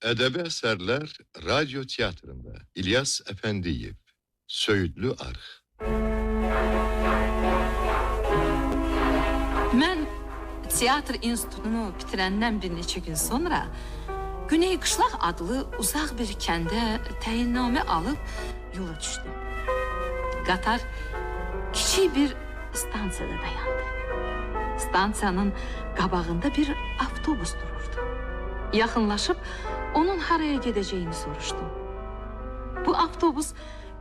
Edebi eserler radyo tiyatrında. İlyas Efendiyev, Söğütlü Arx. Mən teatr institutunu bitirəndən bir neçə gün sonra Güney Qışlaq adlı uzaq bir kəndə təyinnamə alıb yola düşdüm. Qatar kiçik bir stansiyada dayandı. Stansiyanın qabağında bir avtobus dururdu. Yaxınlaşıb onun haraya gedəcəyini soruşdum. Bu avtobus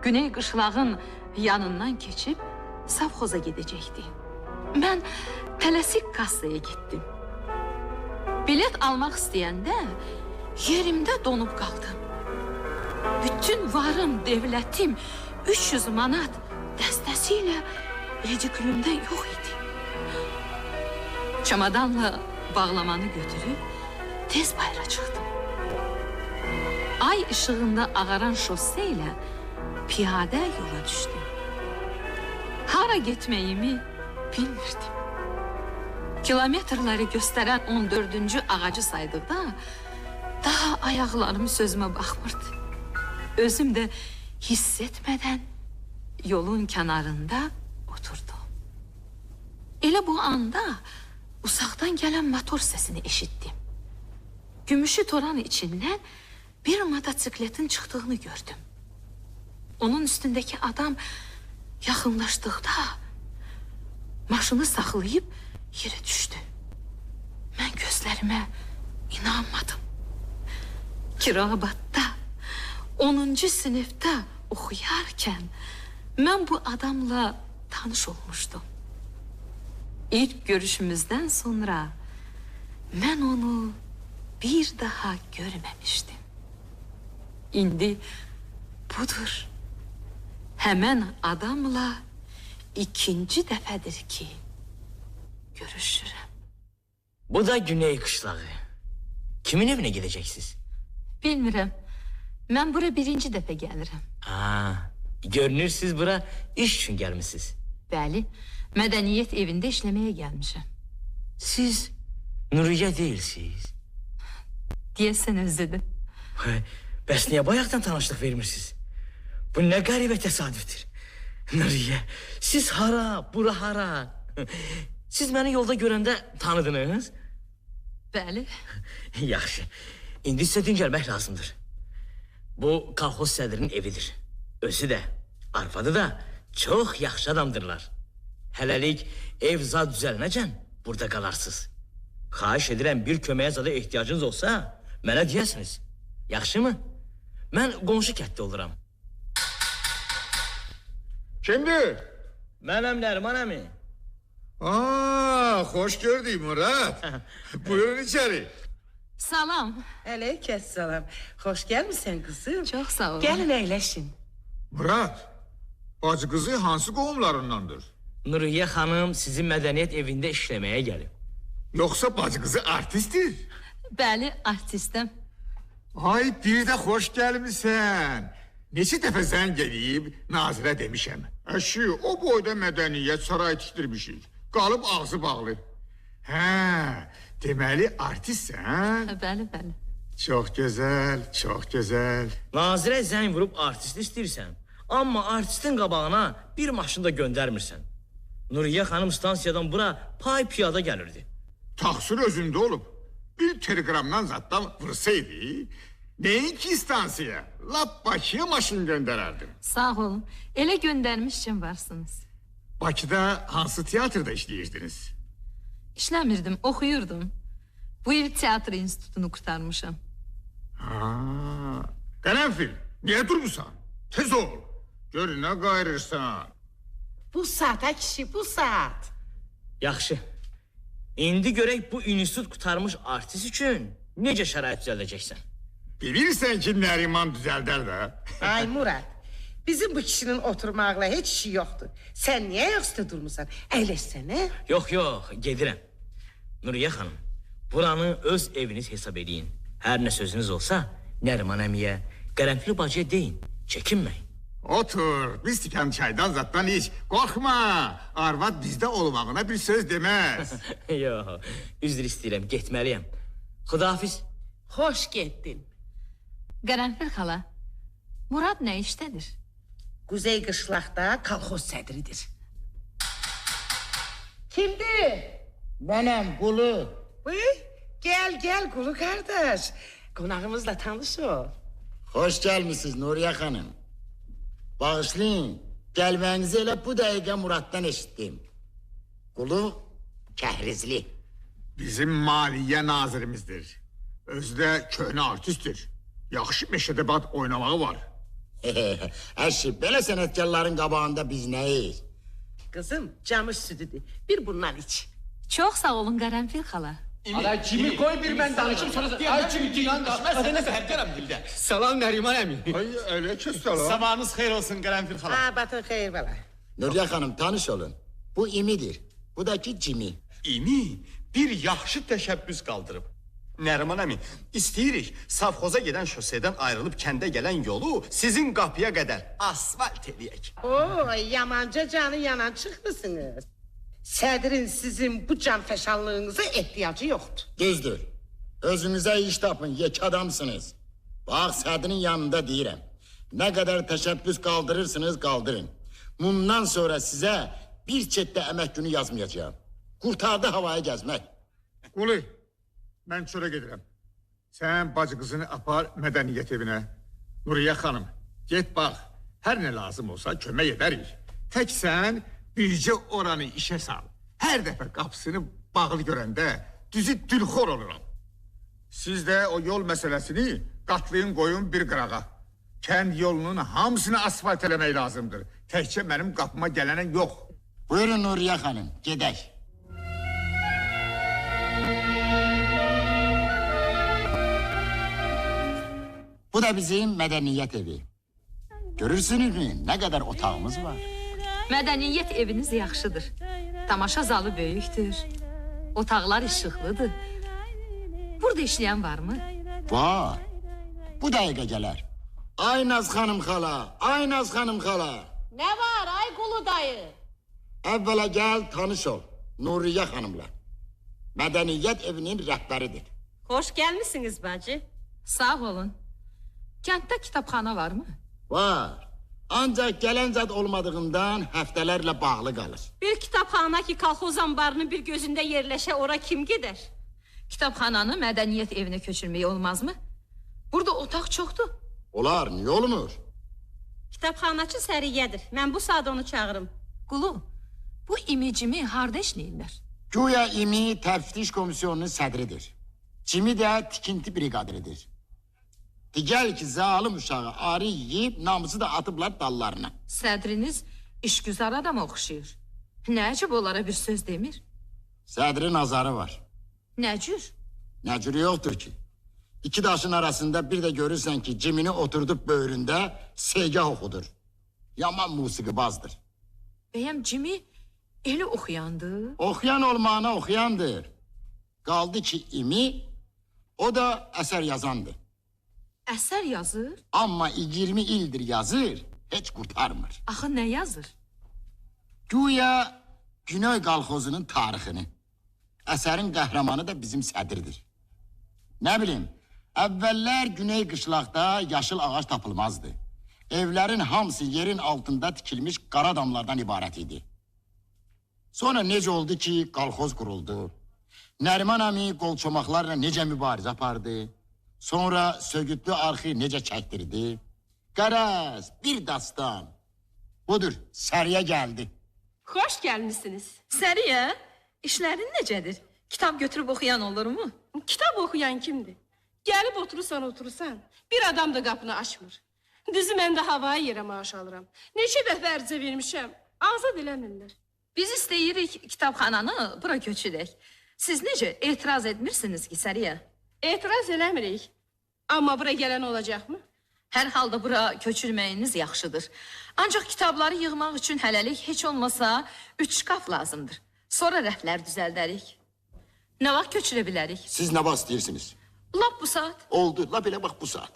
Güney Qışlağın yanından keçib savxoza gedəcəkdi. Mən tələsik kassaya gittim. Bilet almaq istəyəndə yerimdə donub qaldım. Bütün varım, devlətim 300 manat dəstəsiylə redikülümdə yox idi. Çamadanla bağlamanı götürüb tez bayra çıxdım. Ay ışığında ağaran şosсе ilə piyadə yola düşdüm. Hara getməyimi bilmirdim. Kilometrləri göstərən 14-cü ağacı saydıqda daha ayaqlarım sözümə baxmırdı. Özüm də hiss etmədən yolun kənarında oturdum. Elə bu anda uzaqdan gələn motor səsini eşitdim. Gümüşü toran içindən bir motosikletin çıxdığını gördüm. Onun üstündəki adam yaxınlaşdıqda maşını saxlayıb yerə düşdü. Mən gözlərimə inanmadım. Kirabatda 10-cu sinifdə oxuyarkən mən bu adamla tanış olmuşdum. İlk görüşümüzdən sonra mən onu bir daha görməmişdim. İndi budur. Həmən adamla ikinci dəfədir ki görüşürəm. Bu da Güney Qışlağı. Kimin evine gideceksiniz? Bilmirəm. Mən bura birinci dəfə gəlirəm. Görünür siz bura iş üçün gəlmişsiniz. Bəli, mədəniyyət evində işləməyə gəlmişəm. Siz Nuriye değilsiniz. Deyəsən özüdür. Bəs niyə bayaqdan tanışlıq vermirsiniz? Bu nə qəribə təsadüfdür. Nuriye, siz hara, bura hara? Siz məni yolda görəndə tanıdınız? Bəli. Yaxşı. İndi sizə dincəlmək lazımdır. Bu kolxoz sədrinin evidir. Özü də, arvadı da çox yaxşı adamdırlar. Hələlik ev zad düzəlməcən burada qalarsınız. Xahiş edirəm bir köməyə zada ehtiyacınız olsa mənə deyəsiniz. Yaxşı mı? Mən qonşu kətdə oluram. Kimdir? Mənəm Nərman əmi. Hoş gördük Murat. Buyurun içeri. Salam. Aleykümselam. Hoş gelmişsin kızım. Çok sağ olun. Gelin eğleşin. Murat, bacı kızı hansı qohumlarındandır? Nuriye xanım sizin mədəniyyət evində işləməyə gəlib. Yoksa bacı kızı artisttir? Bəli, artistim. Ay bir de hoş gelmişsen. Neçə dəfə zəng edib Nazirə demişəm. Əşi, o boyda mədəniyyət saray tikdirmişik. Qalıb ağzı bağlı. Deməli artistsən? Bəli, bəli. Çox gözəl, çox gözəl. Nazirə zəng vurub artist istəyirsən. Amma artistin qabağına bir maşında göndərmirsən. Nuriye xanım stansiyadan bura pay piyada gəlirdi. Taksir özündə olub. Bir telegramdan zatdan vursaydı, neyinki istansiya? Lap Bakıya maşın göndərərdim. Sağ olun. Elə göndərmişcəm varsınız. Bakıda hansı tiyatrda işləyirdiniz? İşləmirdim, oxuyurdum. Bu il teatr institutunu qurtarmışam. Qərənfil, niyə durmusan? Tez ol. Gör nə qayırırsan. Bu saat ha kişi, bu saat. Yaxşı. İndi görək bu institut qurtarmış artist üçün necə şərait düzəldəcəksən? Bilirsən ki Nəriman düzəldər də. Ay Murat, bizim bu kişinin oturmaqla heç işi yoxdur. Sen niye ayaqüstə durmusan? Əyləşsənə. Yox, gedirəm. Nuriye xanım, buranı öz eviniz hesab edin. Hər nə sözünüz olsa Nəriman əmiyə, Qərənfil bacıya deyin, çəkinməyin. Otur, bir stəkan çaydan zatdan iç. Qorxma, arvad bizdə olmağına bir söz deməz. Yox, üzr istəyirəm, getməliyəm. Xudahafiz. Hoş getdin. Qərənfil xala, Murad nə işdədir? Kuzey Qışlaqda kolxoz sədridir. Kimdir? Mənəm Qulu. Buyur, gel Kulu kardeş. Qonağımızla tanış ol. Xoş gəlmisiniz Nuriye xanım. Bağışlayın, gəlmənizi elə bu dəqiqə Muraddan eşitdim. Qulu kəhrizli. Bizim maliyyə nazirimizdir. Özü də köhnə artistdir. Yaxşı meşədəbat oynamağı var. Əşi, belə sənətkarların qabağında biz nəyiz? Kızım, camış sütüdür. Bir bundan iç. Çox sağ olun Qərənfil xala. Ala kimi koy bir ben danışım sonra ay kimi diyan düşmez ne fəhərlərəm dildə. Salam Nəriman əmi. Ay, əleyhissalam. Sabahınız xeyir olsun Qərənfil xala. Ha, batın xeyir bala. Nuriye xanım tanış olun. Bu İmidir. Bu da ki Cimi. İmi bir yaxşı təşəbbüs qaldırıb. Nəriman əmi, istəyirik savxoza gedən şosedən ayrılıb kəndə gələn yolu sizin qapıya qədər asfalt eləyək. Oo, yamanca canı yanan çıxmısınız. Sədrin sizin bu canfəşanlığınıza ehtiyacı yoxdur. Düzdür. Özünüze iş tapın, yek adamsınız. Bax sədrin yanında deyirəm. Ne kadar təşəbbüs kaldırırsınız kaldırın. Bundan sonra size bir çette emek günü yazmayacağım. Kurtardı havaya gezmek. Qulu, mən çölə gedirəm. Sən bacı qızını apar mədəniyyət evinə. Nuriye xanım, get bax. Hər nə lazım olsa kömək edərik. Tək sən bircə oranı işə sal. Hər dəfə qapısını bağlı görəndə düzü dülxor oluram. Siz də o yol məsələsini qatlayın qoyun bir qırağa. Kənd yolunun hamısını asfalt eləmək lazımdır. Təkcə mənim qapıma gələnə yox. Buyurun Nuriye Hanım, gedək. Bu da bizim mədəniyyət evi. Görürsünüzmü ne kadar otağımız var? Mədəniyyət eviniz yaxşıdır. Tamaşa zalı böyükdür. Otaqlar işıqlıdır. Burada işləyən varmı? Var. Bu dəqiqə gələr. Ay Naz xanım xala, ay Naz xanım xala. Ne var ay Kulu dayı? Əvvəla gəl tanış ol. Nuriye Hanımla. Mədəniyyət evinin rəhbəridir. Hoş gelmişsiniz bacı. Sağ olun. Kənddə kitabxana varmı? Var. Ancaq gələn zad olmadığından həftələrlə bağlı qalır. Bir kitapxana ki kolxoz ambarının bir gözünde yerleşe ora kim gider? Kitabxananı mədəniyyət evinə köçürmək olmazmı? Burada otaq çoxdur. Olar, niyə olmur? Kitapxanaçı Səriyyədir. Ben bu saat onu çağırım. Qulu, bu imicimi harda işləyirlər? Güya İmi təftiş komisyonunun sədridir. Cimi də tikinti briqadiridir. Digər ki, zalim uşağı arı yiyib, namusu da atıblar dallarına. Sədriniz işgüzar adama oxşayır. Nəcib onlara bir söz demir? Sədrin azarı var. Nəcür? Nəcürü yoxdur ki. İki daşın arasında bir de görürsən ki, Cimini oturdub böğründə segah oxudur. Yaman musiqibazdır. Bəyəm Cimi eli oxuyandı? Oxuyan olmağına oxuyandır. Qaldı ki, İmi, o da əsər yazandır. Əsər yazır? Amma 20 ildir yazır, heç qurtarmır. Axı nə yazır? Güya Güney Qalxozunun tarixini. Əsərin qəhrəmanı da bizim sədirdir. Nə bilim, əvvəllər Güney qışlaqda yaşıl ağac tapılmazdı. Evlərin hamısı yerin altında tikilmiş qara damlardan ibarət idi. Sonra necə oldu ki, qalxoz quruldu. Nəriman əmi qolçomaqlarla necə mübarizə apardı. Sonra sögütlü arxı necə çəkdirdi. Qərəz, bir dastan. Budur, Səriyə gəldi. Hoş gelmişsiniz. Səriyə, işlərin necədir? Kitab götürüb oxuyan olurmu? Kitap okuyan kimdi? Gelip oturursan, bir adam da kapını açmır. Düzü mən də havaya yerə maaş alıram. Neçə dəfə ərizə vermişəm, azad eləmirlər. Biz istəyirik kitabxananı bura köçürək. Siz necə etiraz etmirsiniz ki, Səriyə? Etiraz eləmirik. Amma bura gələn olacaqmı? Hər halda bura köçürməyiniz yaxşıdır. Ancaq kitabları yığmaq üçün hələlik heç olmasa 3 şkaf lazımdır. Sonra rəflər düzəldərik. Nə vaxt köçürə bilərik? Siz nə vaxt istəyirsiniz? Lap bu saat. Oldu, la belə bax bu saat.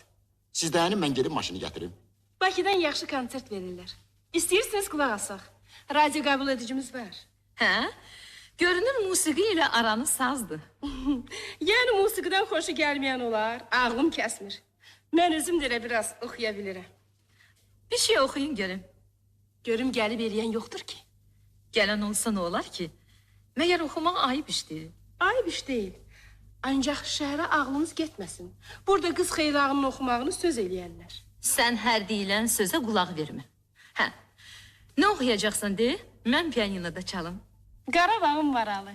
Siz dayanın, mən gedib maşını gətirim. Bakıdan yaxşı konsert verirlər. İstəyirsiniz qulaq asaq. Radyo qəbul edicimiz var. Hə? Görünür musiqi ilə aranız sazdır. Yəni musiqidən xoşu gəlməyən olar, ağlım kəsmir. Mən özüm də elə biraz oxuya bilirəm. Bir şey oxuyun görüm. Görüm gəlib eləyən yoxdur ki. Gələn olsa nə olar ki? Məyər oxumaq ayıb işdir. Ayıb iş deyil. Ancaq şəhərə ağlınız getməsin. Burada qız xeyrağının oxumağını söz eləyərlər. Sən hər deyilən sözə qulaq vermə. Hə, nə oxuyacaqsan de, mən pianinoda çalım. Qarabağım varalı.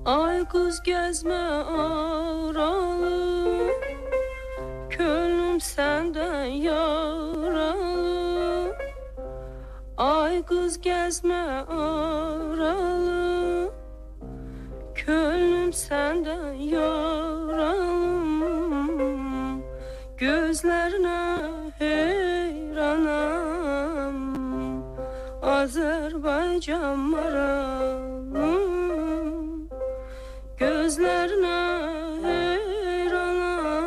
Ay qız gəzmə aralı, könlüm səndən yaralı. Ay qız gəzmə aralı, könlüm səndən yaralı. Gözlərinə heyranam, Azərbaycan maralı. Gözlerine heyranam,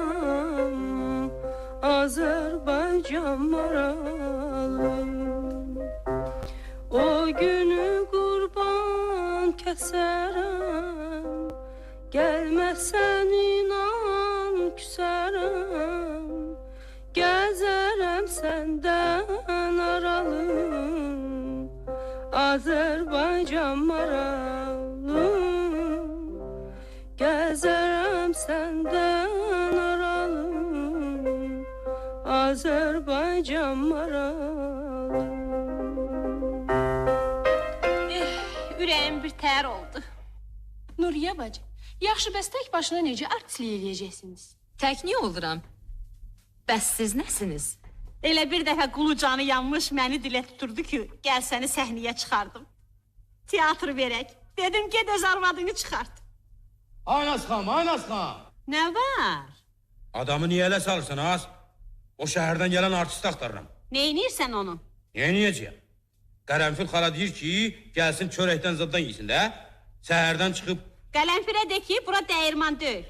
Azerbaycan maralı. O günü kurban keserem, gelmezsen inan küserem. Gezerem senden aralı, Azerbaycan maralı. Gezerem senden aralı, Azerbaycan maralı. Ürəyim bir tər oldu. Nuriye bacı, yaxşı bəs tək başına necə artistlik eləyəcəksiniz? Tək niyə oluram? Bəs siz nəsiniz? Elə bir dəfə qulucanı yanmış məni dilə tuturdu ki, gəl səni səhnəyə çıxardım. Teatr verək. Dedim, ged öz arvadını çıxart. Aynasxan, Aynasxan. Nə var? Adamı niyə elə salırsan az? O şəhərdən gələn artist axtarıram. Neynirsən onu? Neyniyəcəyəm? Qərənfil xala deyir ki, gəlsin çörəkdən zaddan yesin də. Səhərdən çıxıb... Qələmfirə de ki, bura dəyirman deyil.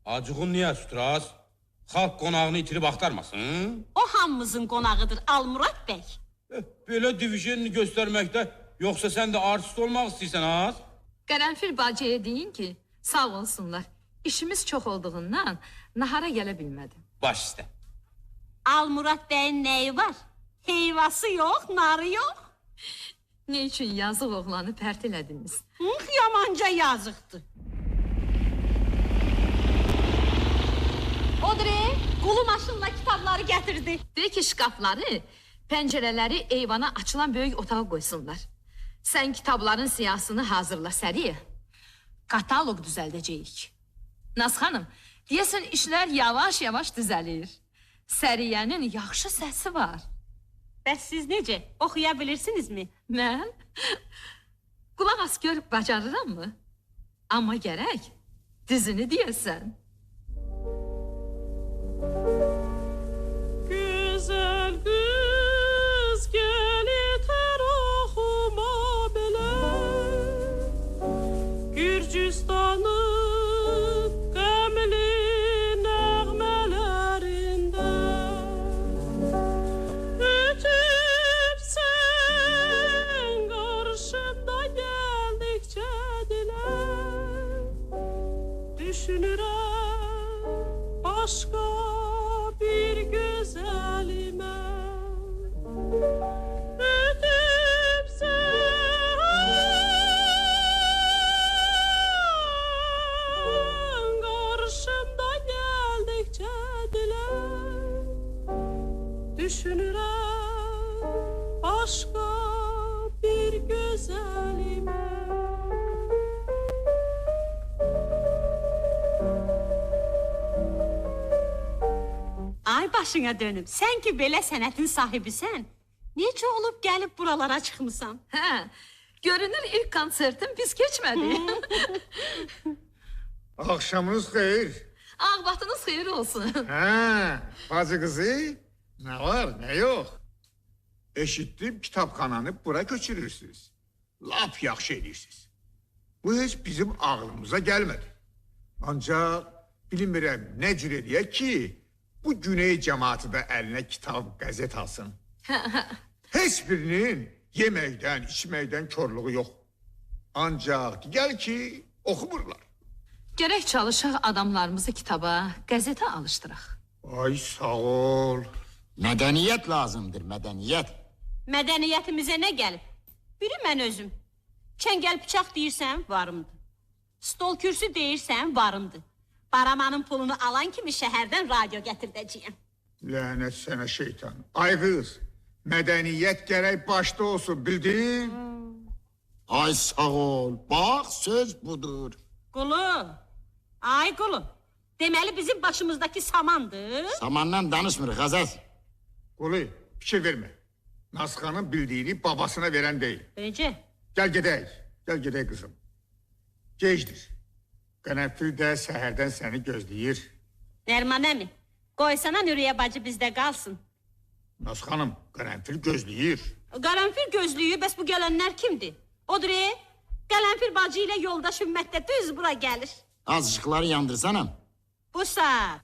Acığın niyə sütraz? Xalq qonağını itirib axtarmasın? O hamımızın qonağıdır, Almurad bəy. Belə divijenini göstərməkdə, yoxsa sən də artist olmaq istəyirsən az? Qərənfil bacıya deyin ki, sağ olsunlar. İşimiz çox olduğundan nahara gələ bilmədim. Baş üstə. Almurad bəyin nəyi var? Heyvası yox, narı yox. Ne üçün yazıq oğlanı pərt elədiniz? Yamanca yazıqdır. Odri, qulu maşınla kitabları gətirdi. De ki, şkafları, pəncərələri eyvana açılan böyük otağa qoysunlar. Sən kitabların siyasını hazırla Səriyə. Kataloq düzəldəcəyik. Naz xanım, deyəsən işlər yavaş-yavaş düzəlir. Səriyənin yaxşı səsi var. Bəs siz necə? Oxuya bilirsinizmi? Mən? Qulaq as görüb bacarıram mı? Amma gərək düzünü deyəsən. Güzel kız gel yeter okuma bile, Gürcistan'ın qəmli nəğmələrində ötüb sen qarşımda gəldikcə dilə, düşünürəm başqa bir güzelimə. Ötüb sen qarşımda gəldikcə dilə, düşünürəm başqa bir güzelimə. Ay başına dönüb, sən ki belə sənətin sahibisən, necə olub gəlib buralara çıxmısan? Hə, görünür ilk konsertim pis keçmədi. Akşamınız xeyir. Ağ vaxtınız xeyir olsun. Ha, bacı kızı. Ne var ne yok. Eşittim kitabxananı bura köçürürsünüz. Lap yaxşı edirsiniz. Bu hiç bizim ağlımıza gelmedi. Ancaq bilmirəm nə cür eləyək ki, bu Güney cəmaatı da əlinə kitab, qəzet alsın. Heç birinin yeməkdən, içməkdən körlüğü yox. Ancaq digər ki, oxumurlar. Gərək çalışaq adamlarımızı kitaba, qəzetə alışdıraq. Ay sağ ol. Mədəniyyət lazımdır, mədəniyyət. Mədəniyyətimizə nə gəlib? Biri mən özüm. Çəngəl bıçaq deyirsən, varımdır. Stol kürsü deyirsən, varımdır. Baramanın pulunu alan kimi şəhərdən radio gətirdəcəyəm. Lənət sənə şeytan. Ay qız, mədəniyyət gərək başda olsun, bildin? Ay sağ ol, bax söz budur. Qulu, ay qulu. Deməli bizim başımızdakı samandır. Samandan danışmırıq, Azaz. Qulu, fikir vermə. Nazxanın bildiyini babasına verən deyil. Necə? Gəl gedək qızım. Gecdir. Qənəfil də səhərdən səni gözləyir. Nərman əmi, qoysana Nuriyə bacı bizdə qalsın. Naz xanım, Qərənfil gözləyir. Qərənfil gözlüyü, bəs bu gələnlər kimdir? Odur, Qərənfil bacı ilə yoldaş ümmətdə düz bura gəlir. Az ışıqları yandırsana. Bu saat.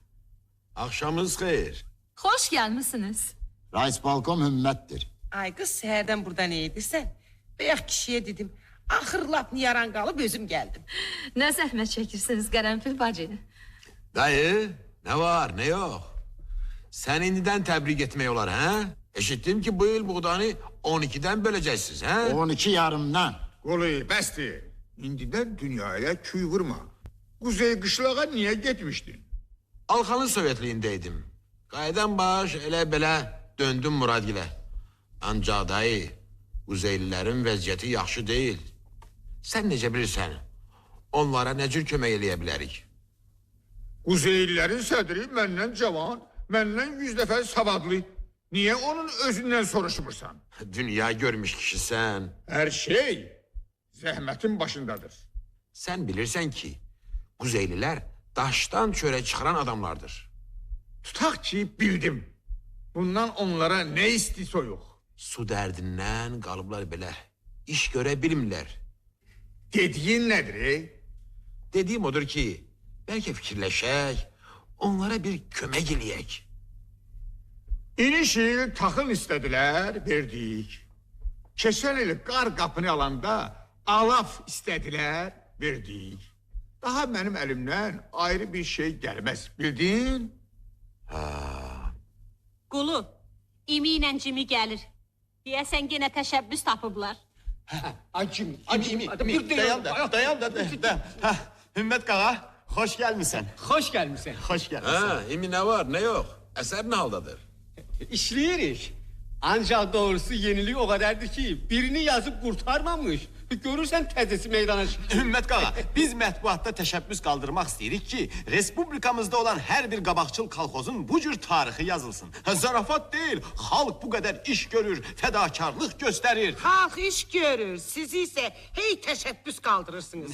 Axşamınız xeyir. Xoş gəlmisiniz. Rais balkom ümmətdir. Ay qız, səhərdən burada nə edirsən? Bəyək kişiyə dedim, axır lap niyaran qalıb özüm gəldim. Nə zəhmət çəkirsiniz Qərənfil bacı? Dayı, ne var ne yok? Sen indiden tebrik etmeyi olar ha? Eşittim ki bu yıl buğdanı 12'den böleceksiniz ha? 12 yarımdan. Qolu, bəsdir. İndidən dünyaya küy vurma. Kuzey qışlağa niye getmişdin? Alkanlı Sovetliğindeydim. Qaydan baş elə belə döndüm Muradgil'e. Ancaq dayı, Kuzeylilerin vəziyyəti yaxşı değil. Sen necə bilirsən? Onlara nə cür kömək eləyə bilərik? Kuzeylilerin sədri məndən cavan, məndən 100 dəfə savadlı. Niye onun özündən soruşmursan? Dünya görmüş kişisən. Her şey zəhmətin başındadır. Sen bilirsən ki, Kuzeyliler daştan çöre çıxaran adamlardır. Tutaq ki bildim. Bundan onlara ne isti soyuq? Su dərdindən qalıblar belə. İş görə bilmirlər. Dediyin nedir ey? Dediğim odur ki, belki fikirləşək, onlara bir kömək eləyək. İniş il taxıl istədilər, verdik. Keçən il qar qapını alanda alaf istədilər, verdik. Daha mənim əlimdən ayrı bir şey gəlməz, bildin? Qulu, imi ilə cimi gəlir. Deyəsən yenə təşəbbüs tapıblar. Dayan da. Hümmet Kağa, hoş gelmişsin. Hoş gelmişsin. Hoş gelmişsin. Ha, imi ne var ne yok? Eser ne haldadır? İşleyirik. Ancak doğrusu yeniliği o kadardır ki birini yazıp kurtarmamış. Görürsen tezesi meydana çıkıyor. Hümmet Kağa, biz mətbuatda təşəbbüs qaldırmaq istəyirik ki, respublikamızda olan hər bir qabaqçıl kolxozun bu cür tarixi yazılsın. Zarafat deyil, xalq bu qədər iş görür, fədakarlıq göstərir. Xalq iş görür, siz isə hey təşəbbüs qaldırırsınız.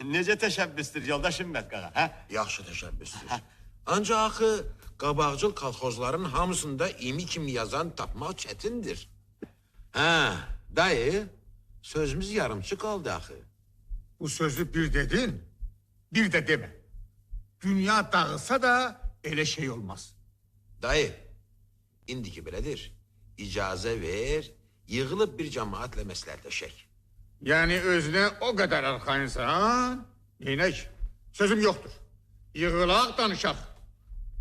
Necə təşəbbüsdür yoldaş Hümmet Kağa, hə? Yaxşı təşəbbüsdür. Ancaq axı qabaqcıl kolxozların hamısında imi kimi yazan tapmaq çətindir. Ha, dayı, sözümüz yarımçı kaldı axı. Bu sözü bir dedin, bir de deme. Dünya dağılsa da elə şey olmaz. Dayı, indiki belədir. İcazə ver, yığılıb bir cemaatlə məsləhətləşək. Yani özüne o kadar arxayınsan, neynək? Sözüm yoktur. Yığılaq, danışaq.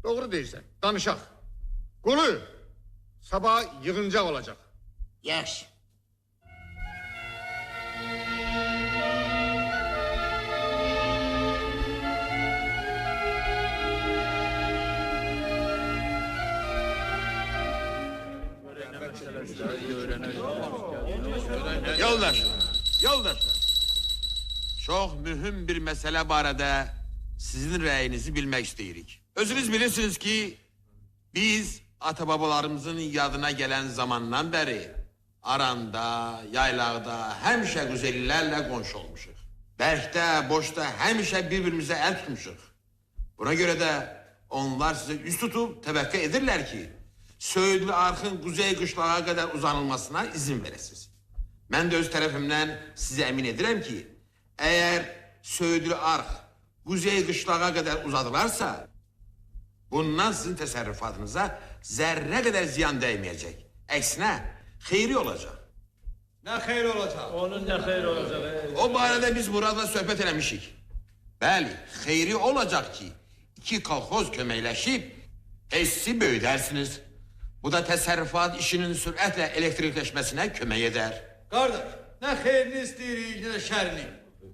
Doğru deyirsən, danışaq. Qulu, sabah yığıncaq olacaq. Yaş. Yoldaşlar. Çok mühüm bir mesele barədə sizin rəyinizi bilmək istəyirik. Özünüz bilirsiniz ki, biz atababalarımızın yadına gelen zamandan beri Aranda, yaylaqda həmişə güzellilərlə qonşu olmuşuq. Bərkdə, boşda həmişə bir-birimizə əl tutmuşuq. Buna görə də onlar sizə üst tutub təvəqqə edirlər ki, Söğüdlü Arxın Quzey qışlağa qədər uzanılmasına izin verəsiniz. Mən də öz tərəfimdən sizə əmin edirəm ki, əgər Söğüdlü Arx Kuzey qışlağa qədər uzadılarsa, bundan sizin təsərrüfatınıza zərrə qədər ziyan dəyməyəcək. Əksinə, xeyri olacaq. Nə xeyri olacaq? Onun nə xeyri olacaq? O barədə biz Muradla söhbət eləmişik. Bəli, xeyri olacaq ki, iki kolxoz köməkləşib hissi böyüdərsiniz. Bu da təsərrüfat işinin sürətlə elektrikləşməsinə kömək edər. Qardaş, nə xeyrini istəyirik, nə şərini.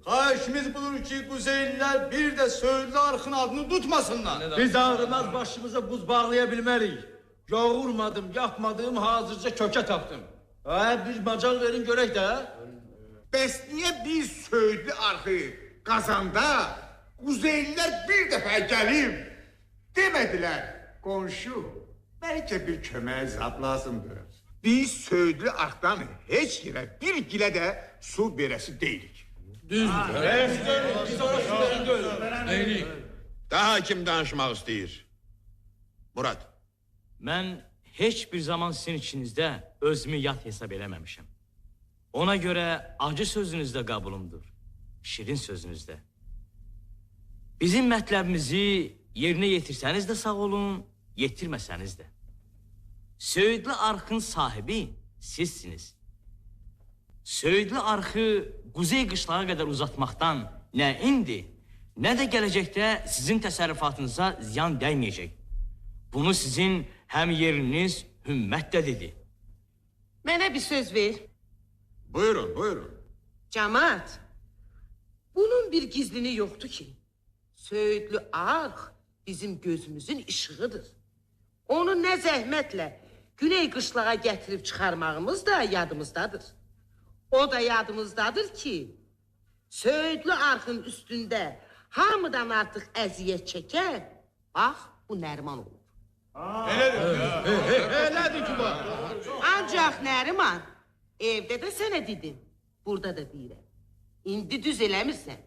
Xahişimiz budur ki, Quzeylilər bir də Söğütlü Arxın adını tutmasınlar. Biz ağrımaz başımıza buz bağlaya bilmərik. Yoğurmadım, yapmadım, hazırca kökə tapdım. Bir macal verin görək də. Bəs niyə biz Söğütlü Arxı qazanda Quzeylilər bir dəfə gəlib demədilər, qonşu, bəlkə bir kömək zat lazımdır. Biz Söğütlü Arxdan heç yerə bir gilə də su verəsi deyilik. Daha kim danışmaq istəyir? Murad. Mən heç bir zaman sizin içinizdə özümü yat hesab eləməmişəm. Ona görə acı sözünüzdə qabulumdur, şirin sözünüzdə. Bizim mətləbimizi yerinə yetirsəniz də sağ olun, yetirməsəniz də. Söğütlü Arxın sahibi sizsiniz. Söğütlü Arxı Quzey qışlağa qədər uzatmaqdan nə indi, nə də gələcəkdə sizin təsərrüfatınıza ziyan dəyməyəcək. Bunu sizin həm yeriniz Hümmət də dedi. Mənə bir söz ver. Buyurun, buyurun. Camaat, bunun bir gizlini yoxdur ki. Söğütlü Arx bizim gözümüzün işığıdır. Onu nə zəhmətlə Güney qışlağa gətirib çıxarmağımız da yadımızdadır. O da yadımızdadır ki, Söğütlü Arxın üstündə hamıdan artıq əziyyət çəkər, bax, bu Nəriman olur. Elədir ki, bax. Ancaq Nəriman, evdə də sənə dedim, burada da deyirəm. İndi düz eləmirsən.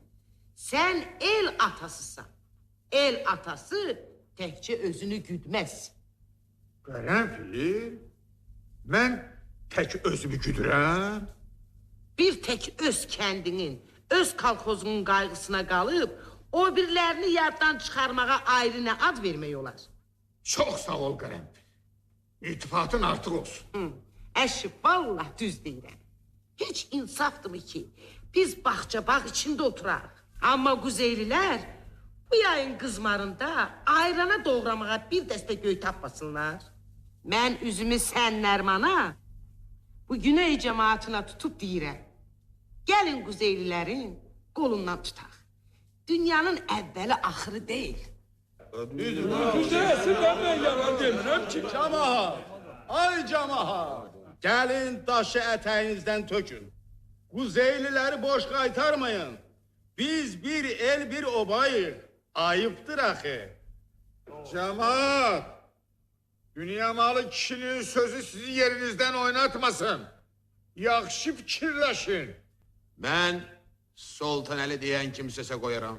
Sən el atasısan. El atası təkcə özünü güdməz. Qərənfil, mən tək özümü güdürəm. Bir tək öz kəndinin, öz kolxozunun qayğısına qalıb, o birilərini yaddan çıxarmağa ayrı nə ad vermək olar? Çox sağ ol Qərənfil. İltifatın artıq olsun. Əşi, vallah düz deyirəm. Heç insafdırmı ki, biz bağ içində oturaq. Amma Quzeylilər bu yayın qızmarında ayrana doğramağa bir dəstə göy tapmasınlar. Mən üzümü sən Nərmana, bu Güney cəmaatına tutub deyirəm. Gəlin Quzeylilərin qolundan tutaq. Dünyanın əvvəli axırı deyil. Camaat, ay camaat. Gəlin daşı ətəyinizdən tökün. Quzeyliləri boş qaytarmayın. Biz bir el bir obayıq. Ayıbdır axı. Cemaat, dünyamalı kişinin sözü sizi yerinizdən oynatmasın. Yaxşı fikirləşin. Mən Soltanəli deyən kimsəsə qoyaram.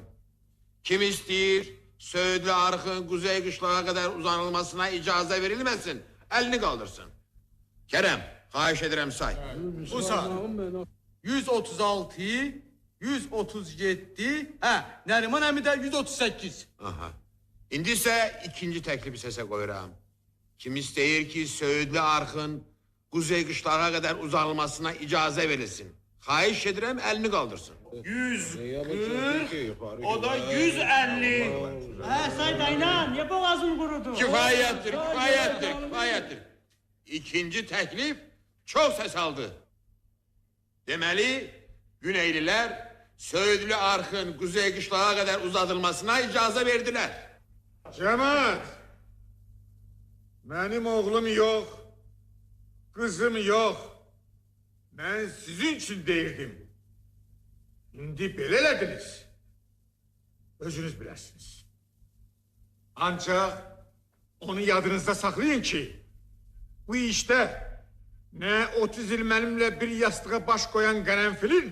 Kim istəyir, Söğütlü Arxın Quzey qışlağa qədər uzanılmasına icazə verilməsin, əlini qaldırsın. Kərəm, xahiş edirəm say. Bu saat 136, 137, Nəriman əmi də 138. Aha. İndi isə ikinci təklifi səsə qoyuram. Kim istəyir ki, Söğütlü Arxın Quzey qışlağa qədər uzanılmasına icazə verilsin. Xahiş edirəm, əlini qaldırsın. 140, o da 150. Say dayna, niyə boğazın qurudu? Kifayətdir, kifayətdir, kifayətdir. İkinci təklif çox səs aldı. Deməli, Güneylilər Söğütlü Arxın Quzey qışlağa qədər uzadılmasına icazə verdilər. Cemaat, mənim oğlum yox, qızım yox. Mən sizin üçün deyirdim. İndi belə elədiniz. Özünüz biləsiniz. Ancaq onu yadınızda saxlayın ki, bu işdə nə 30 il mənimlə bir yastığa baş qoyan Qərənfilin,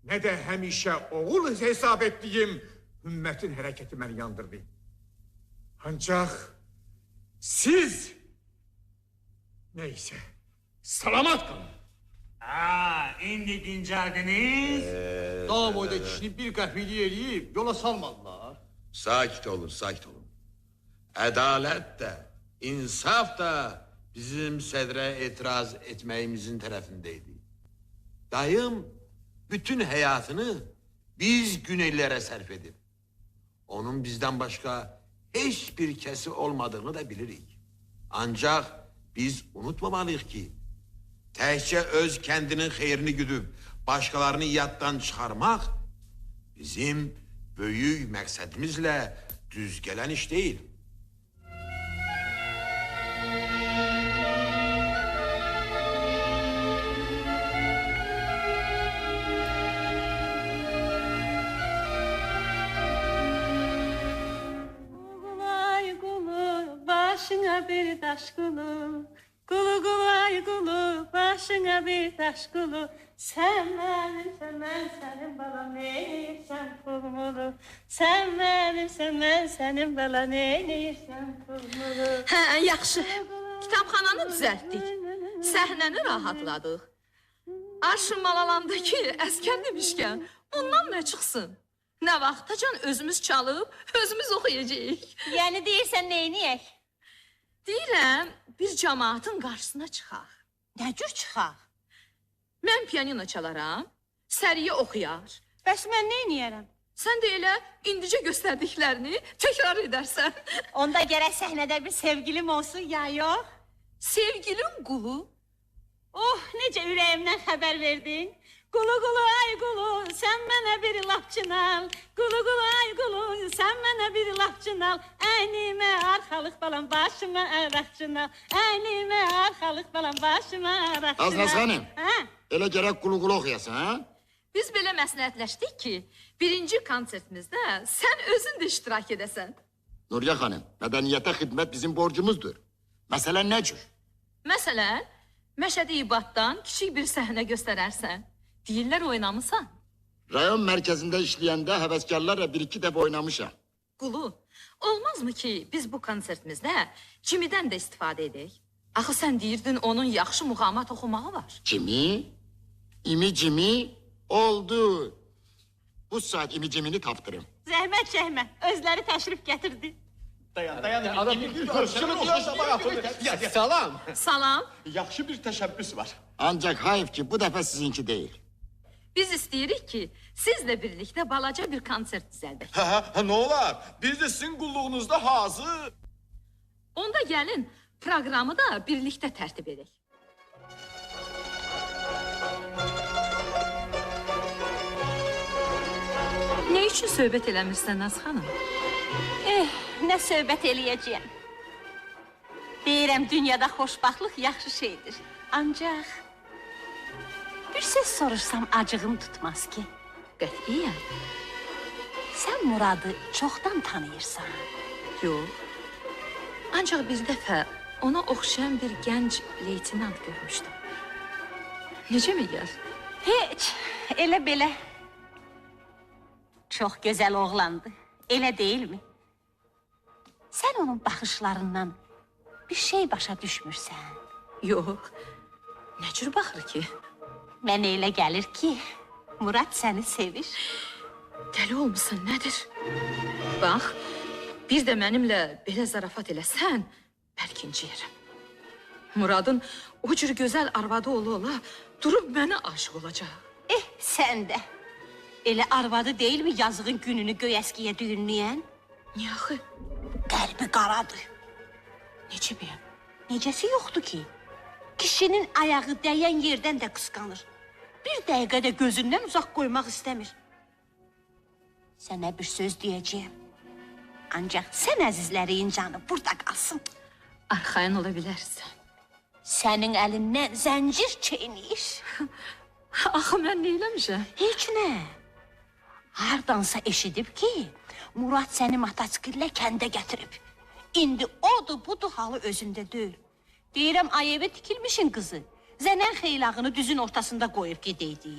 nə də həmişə oğul hesab etdiyim Hümmətin hərəkəti məni yandırdı. Ancaq siz neysə salamat qalın. İndi dincəldiniz. Daha boyda kişini bir qəpiklik eləyib yola salmadılar. Sakit olun, sakit olun. Adalet de, insaf da bizim Sedre itiraz etmeyimizin tarafındaydı. Dayım bütün hayatını biz Güneylilere sarf edip, onun bizden başka hiçbir kesi olmadığını da bilirik. Ancak biz unutmamalıyız ki, təkcə öz kendinin xeyrini güdüb, başkalarını yaddan çıxarmaq bizim böyük məqsədimizlə düz gələn iş değil. Gulay gulu başına bir taş gulu. Gulu gulay gulu başına bir taş gulu. Sen benimsen ben senin balan neyirsen pulmulu. Sen benimsen ben senin balan neyirsen pulmulu. Hə, yaxşı. Kitabxananı düzəltdik. Səhnəni rahatladıq. Arşınmalalandı ki, əskər demişkən, ondan nə çıxsın? Nə vaxtacan özümüz çalıb, özümüz oxuyacağıq. Yəni deyirsən neyniyək? Deyirəm, bir cəmaatın qarşısına çıxaq. Nə cür çıxaq? Mən pianino çalaram, Səriyə oxuyar. Bəs mən neyniyərəm? Sən də elə indicə göstərdiklərini təkrar edərsən. Onda gərək səhnədə bir sevgilim olsun ya yox? Sevgilim qulu. Oh, necə ürəyimdən xəbər verdin? Qulu qulu ay qulu, sən mənə bir lapçın al. Qulu qulu ay qulu, sən mənə bir lapçın al. Əynimə arxalıq balam, başıma araqçın al. Əynimə arxalıq balam, başıma araqçın al. Aznaz xanım, Hə? elə gərək qulu-qulu oxuyasan, ha? Biz belə məsləhətləşdik ki, birinci konsertimizdə sən özün də iştirak edəsən. Nuriye xanım, mədəniyyətə xidmət bizim borcumuzdur. Məsələ nə cür? Məsələn, Məşədi İbaddan kiçik bir səhnə göstərərsən. Deyirlər oynamısan. Rayon mərkəzində işləyəndə həvəskarlarla bir-iki dəfə oynamışam. Qulu, olmazmı ki biz bu konsertimizdə Cimidən də istifadə edək? Axı sən deyirdin onun yaxşı muğamat oxumağı var. Kimi? İmi-cimi oldu. Bu saat imi-cimini tapdırım. Zəhmət çəkmə, özləri təşrif gətirdi. Salam. Salam. Yaxşı bir təşəbbüs var. Ancaq hayf ki bu dəfə sizinki deyil. Biz istəyirik ki, sizlə birlikdə balaca bir konsert düzəldək. Nə olar? Biz də sizin qulluğunuzda hazır. Onda gəlin, proqramı da birlikdə tərtib edək. Nə üçün söhbət eləmirsən, Naz xanım? Nə söhbət eləyəcəyəm. Deyirəm, dünyada xoşbaxtlıq yaxşı şeydir. Ancaq bir söz sorursam acığım tutmaz ki. Qətiyyən. Sən Muradı çoxdan tanıyırsan. Yox. Ancaq bir dəfə ona oxşayan bir gənc leytinant görmüşdüm. Necə məgər? Heç, elə belə. Çox gözəl oğlandı, elə deyilmi? Sən onun baxışlarından bir şey başa düşmürsən. Yox. Nə cür baxır ki? Mənə elə gəlir ki, Murad səni sevir. Dəli olmusan, nədir? Bax, bir də mənimlə belə zarafat eləsən, bəlkə inciyərəm. Muradın o cür gözəl arvadı ola-ola durub mənə aşıq olacaq. Sən də. Elə arvadı deyilmi yazığın gününü göy əskiyə düyünləyən? Niyə axı? Qəlbi qaradır. Necə bəyəm? Necəsi yoxdur ki? Kişinin ayağı dəyən yerdən də qısqanır. Bir dəqiqə də gözündən uzaq qoymaq istəmir. Sənə bir söz deyəcəyəm. Ancaq sən əzizlərin canı burada qalsın. Arxayın ola bilərsən. Sənin əlindən zəncir çeynir. Axı mən nə eləmişəm? Heç nə. Hardansa eşidib ki, Murad səni motosikletlə kəndə gətirib. İndi odur, budur halı özündə deyil. Deyirəm, ay evə tikilmişin qızı. Zənən xeylağını düzün ortasında qoyub gedəydi.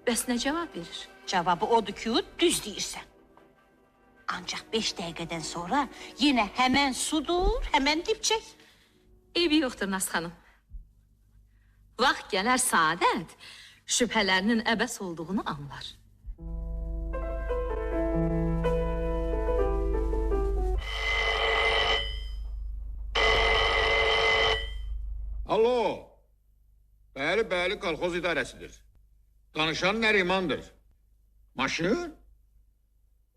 Bəs nə cavab verir? Cavabı odur ki, düz deyirsən. Ancaq 5 dəqiqədən sonra yenə həmən sudur, həmən dipçək. Eybi yoxdur, Naz xanım. Vaxt gələr Saadət, şübhələrinin əbəs olduğunu anlar. Alo. Bəli, kolxoz idarəsidir. Danışan Nərimandır. Maşın?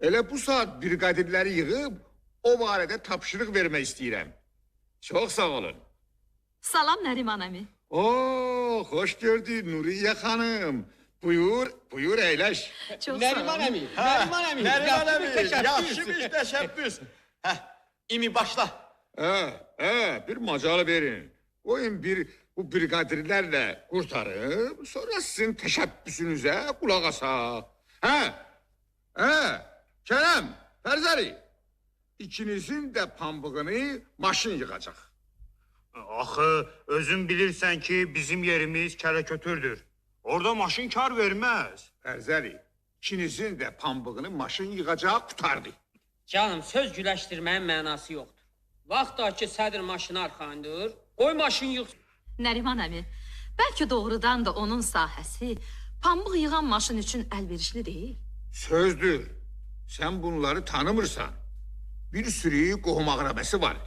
Elə bu saat brigadirləri yığıb, o barədə tapşırıq vermək istəyirəm. Çox sağ olun. Salam Nəriman əmi. Oo, xoş gördük Nuriye xanım. Buyur əyləş. Çox Nəriman sağ olun. əmi, Nəriman əmi. Yaxşı bir təşəbbüs. İmi başla. Bir macal verin. Qoyun bu brigadirlərlə qurtarıb, sonra sizin təşəbbüsünüzə qulaq asaq. Kərəm, Fərzəli, ikinizin də pambığını maşın yığacaq. Axı, özün bilirsən ki, bizim yerimiz kələkötürdür. Orada maşın kar verməz. Fərzəli, ikinizin də pambığını maşın yığacaq, qutardı. Canım, söz güləşdirməyin mənası yoxdur. Vaxtda ki, sədr maşını arxandır, qoy maşın yığ. Nəriman əmi, bəlkə doğrudan da onun sahəsi pambıq yığan maşın üçün əlverişli deyil. Sözdür, sən bunları tanımırsan. Bir sürü qohum ağrabəsi var.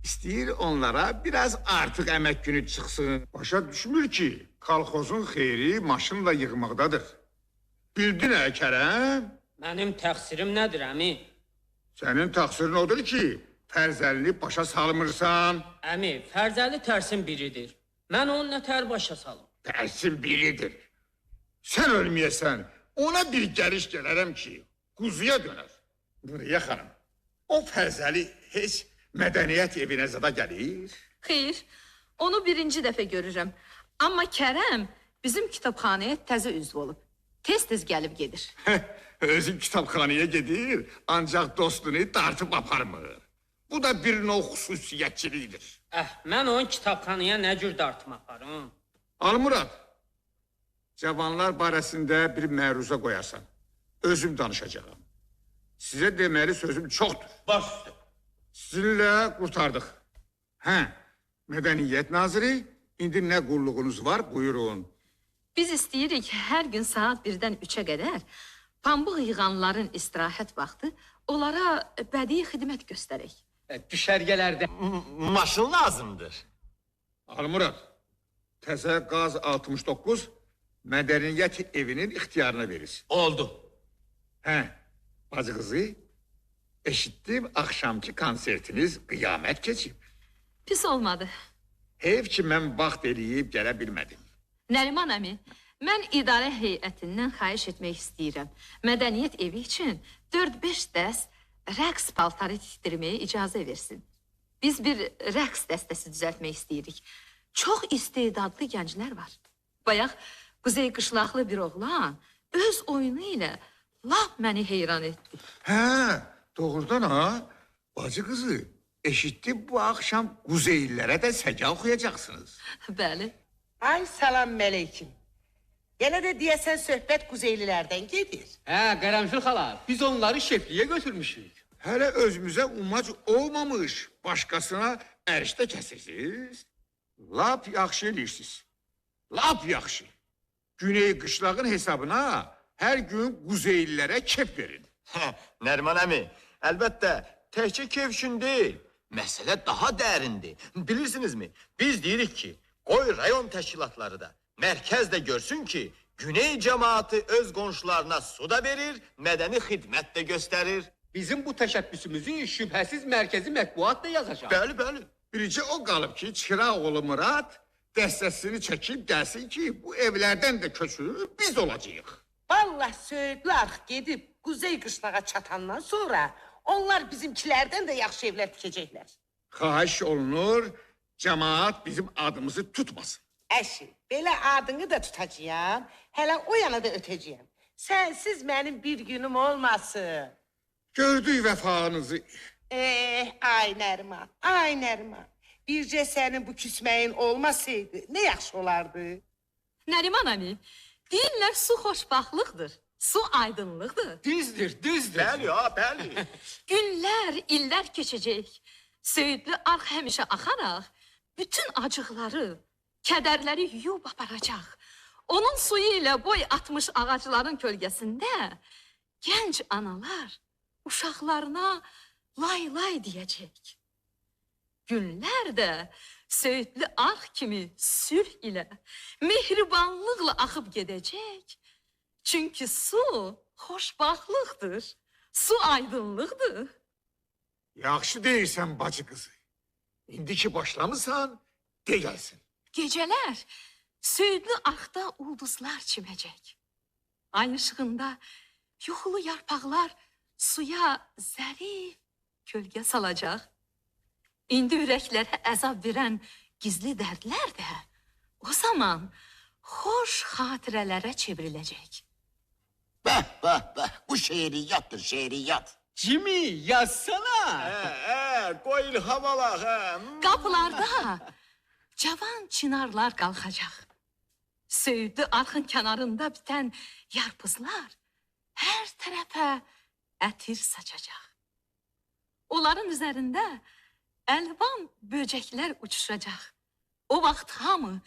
İstəyir onlara biraz artıq əmək günü çıxsın. Başa düşmür ki, kolxozun xeyri maşınla yığmaqdadır. Bildin Kərəm? Mənim təqsirim nədir, əmi? Sənin təqsirin odur ki, Fərzəlini başa salmırsan. Əmi, Fərzəli tərsin biridir. Mən onu nətər başa salım? Tərsin biridir. Sən ölməyəsən, ona bir gəliş gələrəm ki, quzuya dönər. Nuriye xanım, o Fərzəli heç mədəniyyət evinə zada gəlir. Xeyr, onu birinci dəfə görürəm. Amma Kərəm bizim kitabxanaya təzə üzv olub. Tez-tez gəlib gedir. Özü kitabxanaya gedir, ancaq dostunu dartıb aparmır. Bu da bir növ xüsusiyyətçilikdir. Mən onun kitabxanaya nə cür dartım aparım? Almurad, cavanlar barəsində bir məruzə qoyarsan. Özüm danışacağım. Sizə deməli sözüm çoxdur. Baş. Sizinlə qurtardıq. Mədəniyyət naziri, indi nə qulluğunuz var, buyurun. Biz istəyirik hər gün saat 1-dən 3-ə qədər pambıq yığanların istirahət vaxtı onlara bədii xidmət göstərək. Düşərgələrdə maşın lazımdır. Almurad, təzə qaz 69 mədəniyyət evinin ixtiyarına verirsin. Oldu. Bacı qızı, eşitdim axşamki konsertiniz qiyamət keçib. Pis olmadı. Heyf ki, mən vaxt eləyib gələ bilmədim. Nəriman əmi, mən idarə heyətindən xahiş etmək istəyirəm. Mədəniyyət evi üçün 4-5 dəst rəqs paltarı tikdirməyə icazə versin. Biz bir rəqs dəstəsi düzəltmək istəyirik. Çox istedadlı gənclər var. Bayaq quzey qışlaqlı bir oğlan öz oyunu ilə lap məni heyran etdi. Doğrudan ha? Bacı qızı, eşitdim bu axşam quzeylilərə də səcə oxuyacaqsınız. Bəli. Ay salam məleykim. Yenə də deyəsən söhbət quzeylilərdən gedir. Qərəmşil xala, biz onları şefliyə götürmüşük. Hələ özümüzə umac olmamış, başqasına ərişdə kəsirsiniz. Lap yaxşı edirsiniz. Lap yaxşı. Güney qışlağın hesabına hər gün quzeylilərə kef verin. Nəriman əmi, əlbəttə, təkcə keyf üçün deyil. Məsələ daha dərindir. Bilirsinizmi, biz deyirik ki, qoy rayon təşkilatları da, mərkəz də görsün ki, Güney cəmaatı öz qonşularına su da verir, mədəni xidmət də göstərir. Bizim bu təşəbbüsümüzü şübhəsiz mərkəzi mətbuat da yazacaq. Bəli. Bircə o qalıb ki, Çırağoğlu Murad dəstəsini çəkib gəlsin ki, bu evlərdən də köçürüb biz olacağıq. Vallahi söğüdlü arx gedib quzey qışlağa çatandan sonra onlar bizimkilərdən də yaxşı evlər tikəcəklər. Xahiş olunur, cəmaat bizim adımızı tutmasın. Əşi, belə adını da tutacağım, hələ o yana da ötəcəyəm. Sənsiz mənim bir günüm olmasın. Gördük vəfanızı. Ay Nəriman, ay Nəriman. Bircə sənin bu küsməyin olmasaydı, nə yaxşı olardı? Nəriman əmi, deyirlər su xoşbaxtlıqdır, su aydınlıqdır. Düzdür. Bəli. Günlər, illər keçəcək. Söyüdlü arx həmişə axaraq bütün acıqları, kədərləri yuyub aparacaq. Onun suyu ilə boy atmış ağacların kölgəsində gənc analar uşaqlarına lay lay deyəcək. Günlər də söyüdlü arx kimi sülh ilə, mehribanlıqla axıb gedəcək. Çünki su xoşbaxtlıqdır, su aydınlıqdır. Yaxşı deyirsən bacı qızı. İndi ki başlamısan, de gəlsin. Gecələr söyüdlü arxda ulduzlar çiməcək. Ay işığında yuxulu yarpaqlar suya zərif kölgə salacaq. İndi ürəklərə əzab verən gizli dərdlər də o zaman xoş xatirələrə çevriləcək. Bəh, bəh, bəh, bu şeiriyyatdır, şeiriyyat. Jimmy, yazsana. Qoy ilham alaq. Qapılarda cavan çinarlar qalxacaq. Söyüdlü arxın kənarında bitən yarpızlar hər tərəfə ətir saçacaq. Onların üzərində əlvan böcəklər uçuşacaq. O vaxt hamı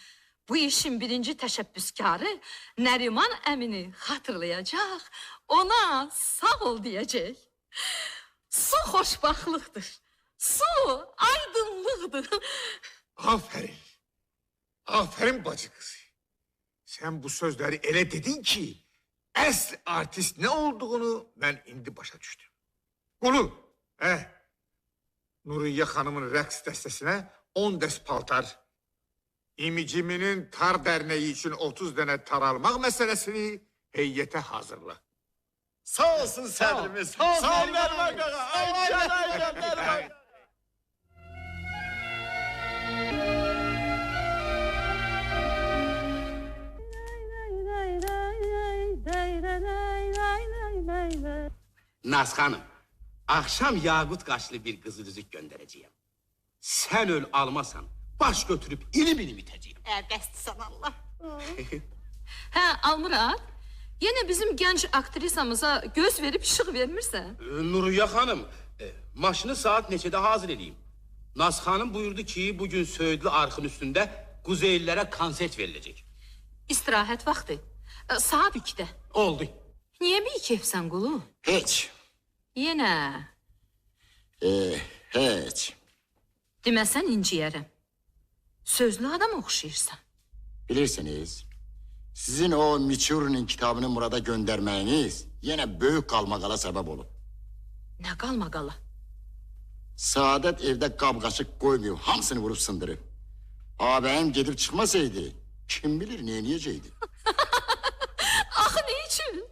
bu işin birinci təşəbbüskarı Nəriman əmini xatırlayacaq, ona sağ ol deyəcək. Su xoşbaxtlıqdır, su aydınlıqdır. Aferin, aferin bacı kızı. Sen bu sözleri elə dedin ki, əsl artist ne olduğunu ben indi başa düştüm. Kulu, Nuriye Hanım'ın rəqs dəstəsinə 10 dəst paltar, İmiciminin tar dərneği için 30 dənə tar almaq məsələsini heyyətə hazırla. Sağ olsun sədrimiz. Sağ ol Nərman qağa. Aycan, Nərman. Naz xanım, akşam Yaqut qaşlı bir qızı düzük göndereceğim. Sen öl almasan, baş götürüp ilim iteceğim. Bəsdisən Allah. Hə, Almurad, yenə bizim gənc aktrisamıza göz verib işıq vermirsən. Nuriye Hanım, maşını saat neçədə hazır edeyim. Naz xanım buyurdu ki, bugün Söğüdlü arxın üstündə Quzeylilere konsert verilecek. İstirahət vaxtı, saat 2-də. Oldu. Niyə bir keyfsən qulu? Heç. Yenə. Heç. Deməsən inciyərəm. Sözlü adam oxşayırsan. Bilirsiniz, sizin o Miçurinin kitabını Murad'a gönderməyiniz yine böyük qalmaqala səbəb olub. Nə qalmaqala? Saadət evdə qab-qaşıq qoymuyor, hamısını vurub sındırıb. Ağabəyim gedib çıxmasaydı, kim bilir neyniyəcəkdi? Axı ne üçün?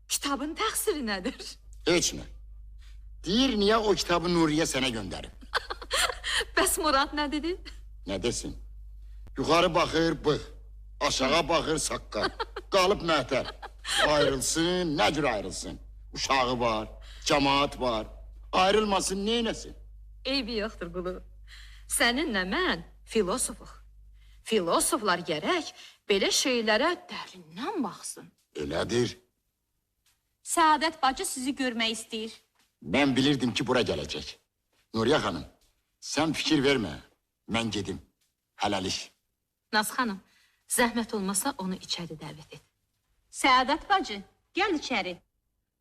Kitabın təqsiri nədir? Heç nə. Deyir, niyə o kitabı Nuriye sənə göndərib? Bəs Murad nə dedi? Nə desin? Yuxarı baxır bığ, aşağı baxır saqqal, qalıb məhtər. Ayrılsın, nə cür ayrılsın? Uşağı var, cemaat var. Ayrılmasın, neynəsin? Eybi yoxdur qulu. Səninlə mən filosofuq. Filosoflar gərək belə şeylərə dərindən baxsın. Elədir. Səadət bacı sizi görmək istəyir. Ben bilirdim ki bura gələcək. Nuriye Hanım, sen fikir vermə, mən gedim. Hələlik. Naz xanım, zəhmət olmasa onu içəri dəvət et. Səadət bacı, gəl içəri.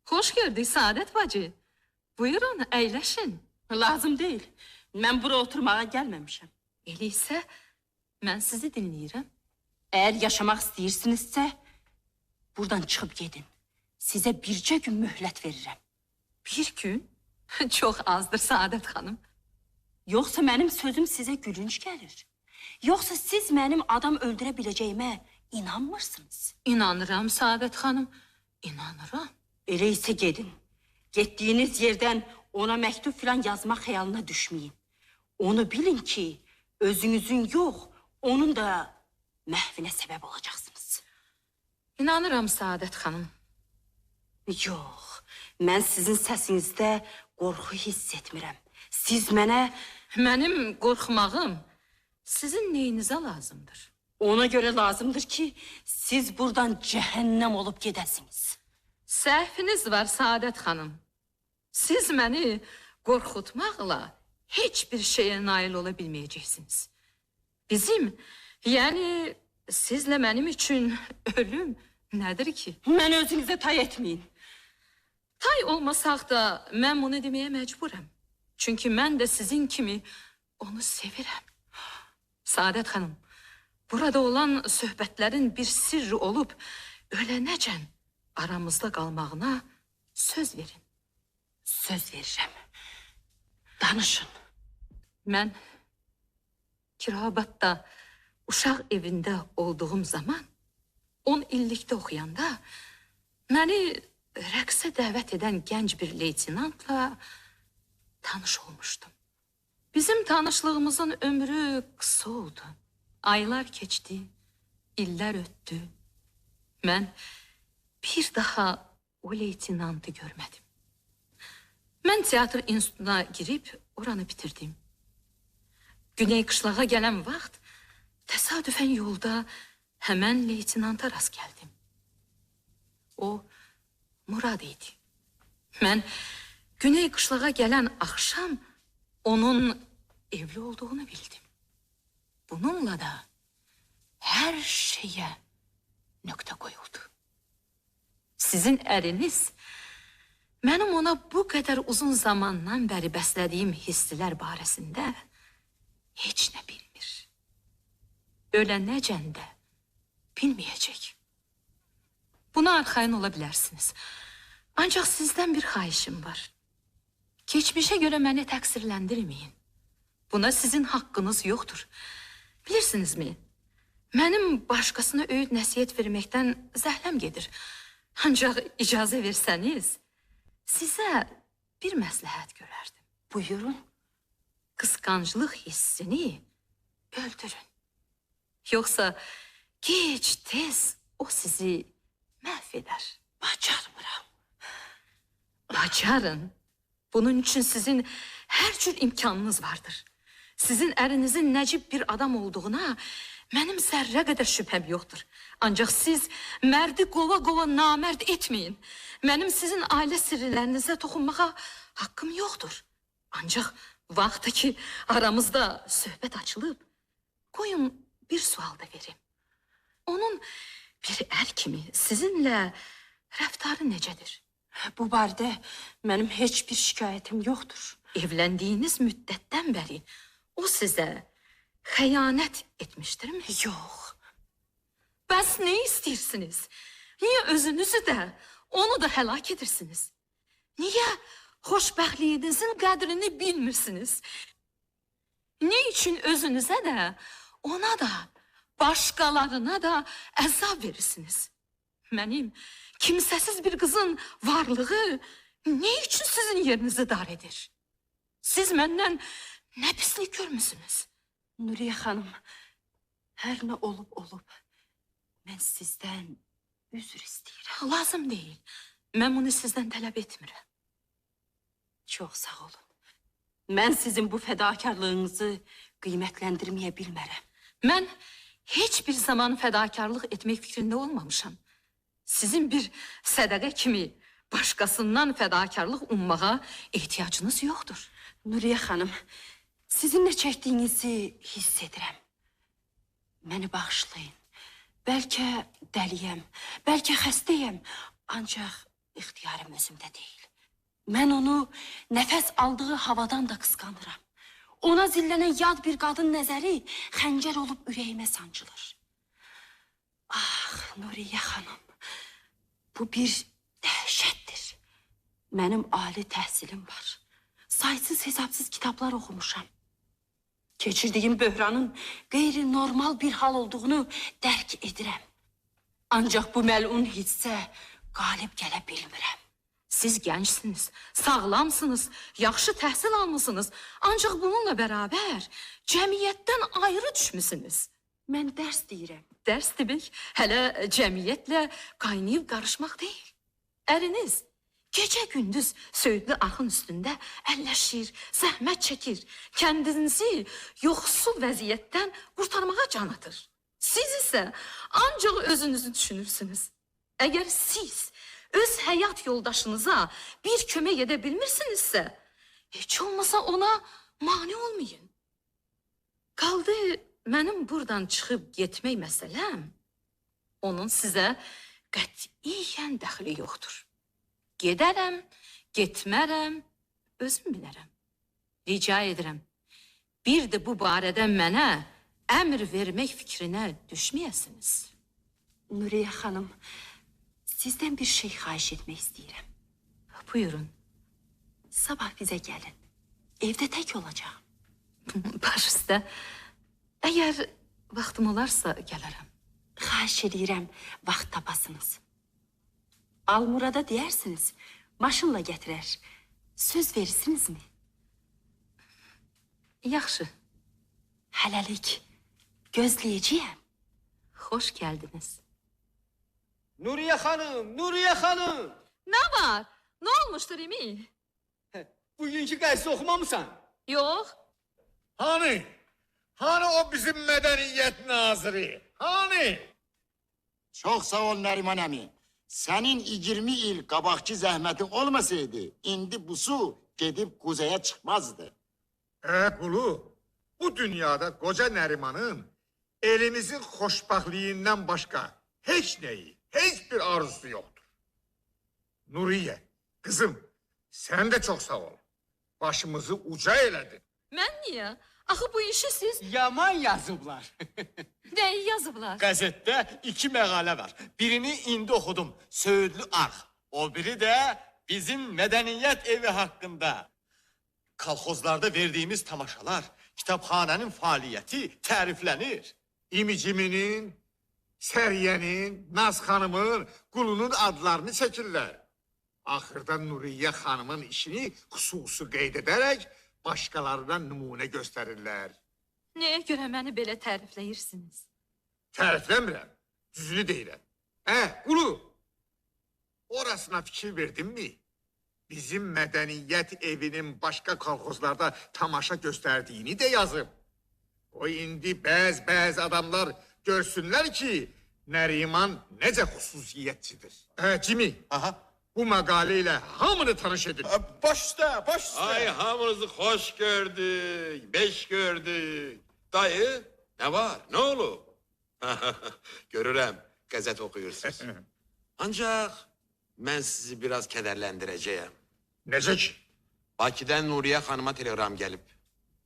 Xoş gördük Saadət bacı. Buyurun, əyləşin. Lazım deyil. Mən bura oturmağa gəlməmişəm. Elə isə mən sizi dinləyirəm. Əgər yaşamaq istəyirsinizsə, buradan çıxıb gedin. Sizə bircə gün möhlət verirəm. Bir gün? Çox azdır Saadət xanım. Yoxsa mənim sözüm sizə gülünc gəlir. Yoxsa siz mənim adam öldürə biləcəyimə inanmırsınız. İnanıram Saadət xanım, inanıram. Elə isə gedin. Getdiyiniz yerdən ona məktub filan yazmaq xəyalına düşməyin. Onu bilin ki, özünüzün yox, onun da məhvinə səbəb olacaqsınız. İnanıram Saadət xanım. Yox, mən sizin səsinizdə qorxu hiss etmirəm. Siz mənə... Mənim qorxmağım sizin neyinizə lazımdır? Ona görə lazımdır ki, siz buradan cəhənnəm olub gedəsiniz. Səhviniz var Saadət xanım. Siz məni qorxutmaqla heç bir şeyə nail ola bilməyəcəksiniz. Bizim Yani sizle benim için ölüm nedir ki? Mən özünüzə tay etməyin. Tay olmasaq da ben bunu demeye mecburum. Çünkü ben de sizin kimi onu sevirəm. Saadet Hanım, burada olan söhbətlərin bir sirri olup ölənəcən aramızda qalmağına söz verin. Söz verirəm. Danışın. Mən Kirabat'ta uşaq evində olduğum zaman 10 illikdə oxuyanda məni rəqsə dəvət edən gənc bir leytinantla tanış olmuştum. Bizim tanışlığımızın ömrü kısa oldu. Aylar keçdi, iller öttü. Mən bir daha o leytinantı görmədim. Mən teatr institutuna girip oranı bitirdim. Güney qışlağa gələn vaxt təsadüfən yolda hemen leytinanta rast geldim. O Murad idi. Mən Güney qışlağa gələn axşam onun evli olduğunu bildim. Bununla da her şeye nöqtə qoyuldu. Sizin əriniz mənim ona bu kadar uzun zamandan beri bəslədiyim hisslər barəsində heç nə bilmir. Ölənəcən də bilməyəcək. Buna arxayın ola bilərsiniz. Ancaq sizdən bir xahişim var. Geçmişe göre beni təqsirləndirməyin. Buna sizin hakkınız yoktur. Bilirsiniz mi? Benim başkasına öğüt nəsiyyət verməkdən zəhləm gedir. Ancaq icazə versəniz, sizə bir məsləhət görərdim. Buyurun. Kıskançlıq hissini öldürün. Yoksa geç tez o sizi mahveder. Bacarmıram. Bacarın. Bunun için sizin her tür imkanınız vardır. Sizin ərinizin nəcib bir adam olduğuna mənim zərrə qədər şübhəm yoxdur. Ancaq siz mərdi qova namərd etməyin. Mənim sizin ailə sirlərinizə toxunmağa haqqım yoxdur. Ancaq vaxtı ki aramızda söhbət açılıb, qoyun bir sual da verim. Onun bir ər kimi sizinlə rəftarı necədir? Bu barədə mənim heç bir şikayətim yoxdur. Evləndiyiniz müddətdən bəri o sizə xəyanət etmişdirmi? Yox. Bəs ne istiyorsunuz? Niye özünüzü də, onu da həlak edirsiniz? Niye xoşbəxtliyinizin qədrini bilmirsiniz? Ne için özünüze de, ona da, başkalarına da əzab verirsiniz? Mənim kimsəsiz bir kızın varlığı ne için sizin yerinizi dar edir? Siz məndən ne pislik görmüsünüz? Nuriye xanım, hər nə olub, mən sizdən üzr istəyirəm. Lazım değil. Mən bunu sizden tələb etmirəm. Çox sağ olun. Mən sizin bu fədakarlığınızı qiymətləndirməyə bilmərəm. Mən heç bir zaman fədakarlıq etmək fikrində olmamışam. Sizin bir sədaqə kimi başqasından fədakarlıq ummağa ehtiyacınız yoxdur. Nuriye xanım, sizinlə çəkdiyinizi hiss edirəm. Məni bağışlayın. Bəlkə dəliyəm, bəlkə xəstəyəm, ancaq ixtiyarım özümdə deyil. Mən onu nəfəs aldığı havadan da qısqanıram. Ona zillənən yad bir qadın nəzəri xəncər olub ürəyimə sancılır. Ah, Nuriye xanım, bu bir dəhşətdir. Mənim ali təhsilim var. Saysız hesapsız kitaplar okumuşam. Keçirdiyim böhranın qeyri-normal bir hal olduğunu dərk edirəm. Ancaq bu məlun hissə qalib gələ bilmirəm. Siz gəncsiniz, sağlamsınız, yaxşı təhsil almısınız. Ancaq bununla bərabər cəmiyyətdən ayrı düşmüsünüz. Mən dərs deyirəm. Dərs demək hələ cəmiyyətlə qaynayıb qarışmaq deyil. Əriniz gece gündüz söğütlü arxın üstündə əlləşir, zəhmət çəkir. Kendinizi yoxsul vəziyyətdən qurtarmağa can atır. Siz isə ancaq özünüzü düşünürsünüz. Əgər siz öz həyat yoldaşınıza bir kömək edə bilmirsinizsə, heç olmasa ona mane olmayın. Kaldı Mənim buradan çıxıb getmək məsələm, onun sizə qətiyyən dəxli yoxdur. Gedərəm, getmərəm, özüm bilərəm. Rica edirəm, bir də bu barədə mənə əmr vermək fikrinə düşməyəsiniz. Nuriye Hanım, sizden bir şey xahiş etmek istedim. Buyurun. Sabah bize gelin. Evde tek olacağım. Baş üstə, əgər vaxtım olarsa gələrəm. Xahiş edirəm, vaxt tapasınız. Almurada deyersiniz, maşınla getirer. Söz verirsiniz mi? Yaxşı. Hələlik, gözləyəcəyəm. Xoş gəldiniz. Nuriye Hanım, Nuriye Hanım. Nə var? Nə olmuşdur Emil? Bugünkü qəzeti oxumamısan? Yox. Hani? Hani o bizim medeniyet nazırı? Hani? Çok sağ ol Neriman əmi. Senin 20 il qabaqçı zəhmətin olmasaydı, indi bu su gedib kuzeye çıkmazdı. Kulu, bu dünyada koca Neriman'ın elimizin xoşbaxtlığından başka hiç neyi, hiçbir arzusu yoktur. Nuriye, kızım, sen de çok sağ ol. Başımızı uca eledin. Mən niyə? Axı bu işi siz... Yaman yazıblar. Nəyi yazıblar? Qəzetdə 2 məqalə var. Birini indi oxudum. Söğüdlü Arx. O biri de bizim mədəniyyət evi haqqında. Kolxozlarda verdiğimiz tamaşalar, kitapxananın fəaliyyəti təriflənir. İmiciminin, Səriye'nin, Naz Hanım'ın, Qulunun adlarını çəkirlər. Axırda Nuriye Hanım'ın işini xüsusi qeyd edərək başqalarına nümunə göstərirlər. Nəyə görə məni belə tərifləyirsiniz? Tərifləmirəm, düzünü deyirəm. Qulu, orasına fikir verdin mi? Bizim mədəniyyət evinin başqa kolxozlarda tamaşa göstərdiyini də yazıb. O indi bəzi adamlar görsünlər ki, Nəriman necə xüsusiyyətçidir. Cimi, bu məqalə ilə hamını tanış edin. Baş üstə, baş üstə. Ay hamınızı hoş gördük, beş gördük. Dayı, ne var, ne olur? Görürəm, qəzet oxuyursunuz. Ancaq mən sizi biraz kədərləndirəcəyəm. Necə ki? Bakıdan Nuriye Hanım'a telegram gəlib.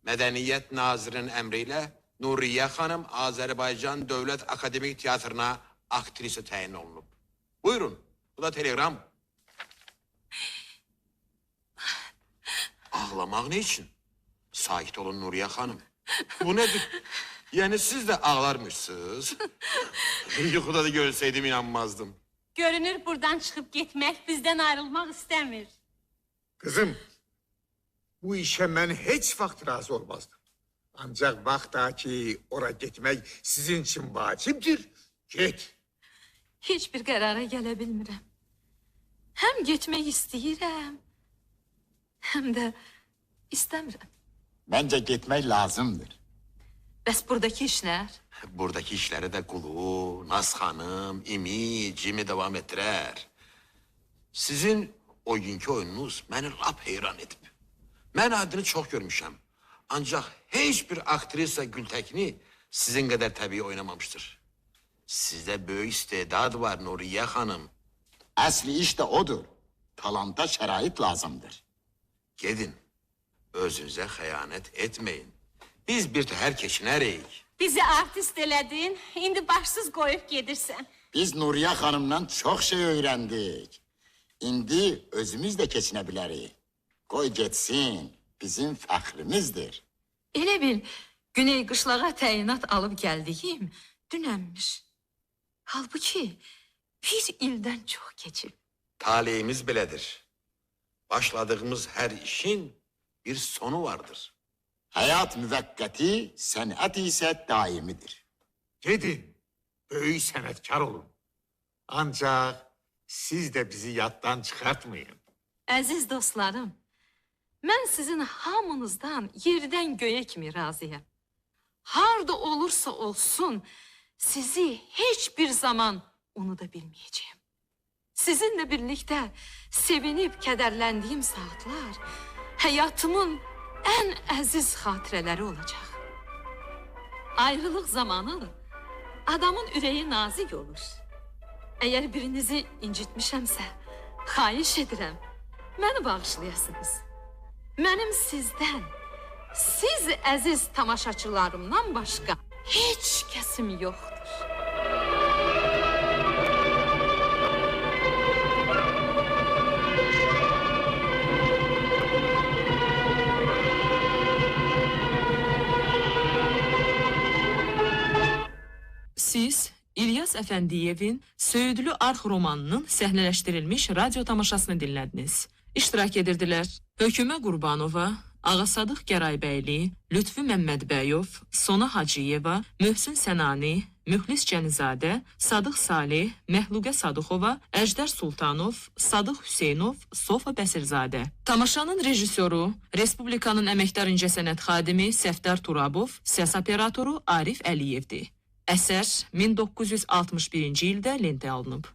Mədəniyyət Nazirinin əmri ilə Nuriye Hanım Azərbaycan Dövlət Akademik Teatrına aktrisi təyin olunub. Buyurun, bu da telegram. Ağlamaq ne için? Sakit olun Nuriye Hanım. Bu nedir? Yani siz de ağlarmışsınız. Yuxuda da görseydim inanmazdım. Görünür buradan çıkıp gitmek, bizden ayrılmak istemiyor. Kızım, bu işe mən heç vaxt razı olmazdım. Ancaq vaxta ki, ora getmək sizin için vacibdir, get. Heç bir qərara gələ bilmirəm. Həm getmək istəyirəm, həm də istəmirəm. Bence gitmek lazımdır. Bəs buradakı işlər? Buradaki işleri de Kulu, Naz Hanım, İmi, Cimi devam ettirer. Sizin o günkü oyununuz beni lap heyran edip. Ben adını çok görmüşəm. Ancak hiçbir aktrisa Gültekin'i sizin kadar tabii oynamamıştır. Sizde böyük istedad var Nuriye Hanım. Asli iş de odur. Talanta şerait lazımdır. Gedin, özünüze xəyanət etmeyin. Biz bir təhər keçinərik. Bizi artist elədin, indi başsız koyup gedirsən. Biz Nuriye Hanım'dan çok şey öğrendik. İndi özümüz de keçinebiliriz. Koy geçsin, bizim fəxrimizdir. Elə bil, Güney qışlağa təyinat alıb gəldiyim dünənmiş. Halbuki bir ildən çox keçib. Talihimiz belədir. Başladığımız her işin bir sonu vardır. Hayat müvekkati, sanat ise daimidir. Gedin, böyük sənətkar olun. Ancaq siz de bizi yaddan çıxartmayın. Əziz dostlarım, mən sizin hamınızdan yerdən göyə kimi razıyam. Harda olursa olsun, sizi heç bir zaman unuda bilməyəcəyim. Sizinle birlikte sevinip kederlendiğim saatler hayatımın en aziz hatıreleri olacak. Ayrılıq zamanı adamın ürəyi nazik olur. Əgər birinizi incitmişəmsə, xahiş edirəm, məni bağışlayasınız. Mənim sizdən, siz əziz tamaşaçılarımdan başqa heç kəsim yoxdur. Siz İlyas Əfəndiyevin Söyüdlü Arx romanının səhnələşdirilmiş radyo tamaşasını dinlədiniz. İştirak edirdilər Hökümə Qurbanova, Ağasadıq Gəraybəyli, Lütfü Məmmədbəyov, Sona Hacıyeva, Möhsün Sənani, Müxlis Cənizadə, Sadıq Salih, Məhluqə Sadıxova, Əjdər Sultanov, Sadıq Hüseynov, Sofa Bəsirzadə. Tamaşanın rejissoru, Respublikanın əməkdar incəsənət xadimi Səfdar Turabov, səs operatoru Arif Əliyevdir. Əsər 1961-ci ildə lentə alınıb.